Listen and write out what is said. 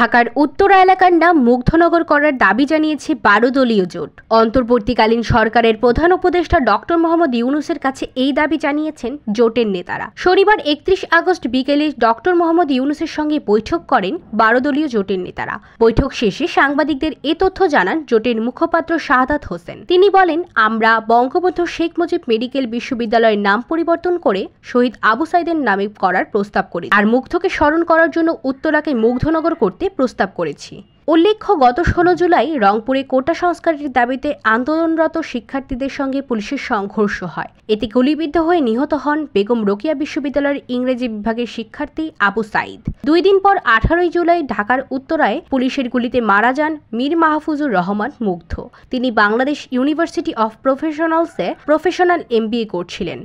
ঢাকার উত্তরা এলাকার নাম মুগ্ধনগর করার দাবি জানিয়েছে ১২ দলীয় জোট। অন্তর্বর্তীকালীন সরকারের প্রধান উপদেষ্টা ডক্টর মোহাম্মদ ইউনূসের কাছে এই দাবি জানিয়েছেন জোটের নেতারা। শনিবার ৩১ আগস্ট বিকেলে ডক্টর মোহাম্মদ ইউনূসের সঙ্গে বৈঠক করেন ১২ দলীয় জোটের নেতারা। বৈঠক শেষে সাংবাদিকদের এ তথ্য জানান জোটের মুখপাত্র শাহাদাত হোসেন। তিনি বলেন, আমরা বঙ্গবন্ধু শেখ মুজিব মেডিকেল বিশ্ববিদ্যালয়ের নাম পরিবর্তন করে শহীদ আবু সাইদের নামে করার প্রস্তাব করি, আর মুগ্ধকে স্মরণ করার জন্য উত্তরাকে মুগ্ধনগর করতে প্রস্তাব করেছি। উল্লেখ্য, গত ১৬ জুলাই রংপুরে কোটা সংস্কারের দাবিতে আন্দোলনরত শিক্ষার্থীদের সঙ্গে পুলিশের সংঘর্ষ হয়। এতে গুলিবিদ্ধ হয়ে নিহত হন বেগম রোকেয়া বিশ্ববিদ্যালয়ের ইংরেজি বিভাগের শিক্ষার্থী আবু সাইদ। ২ দিন পর ১৮ জুলাই ঢাকার উত্তরায় পুলিশের গুলিতে মারা যান মীর মাহফুজুর রহমান মুগ্ধ। তিনি বাংলাদেশ ইউনিভার্সিটি অফ প্রফেশনালসে প্রফেশনাল MBA করছিলেন।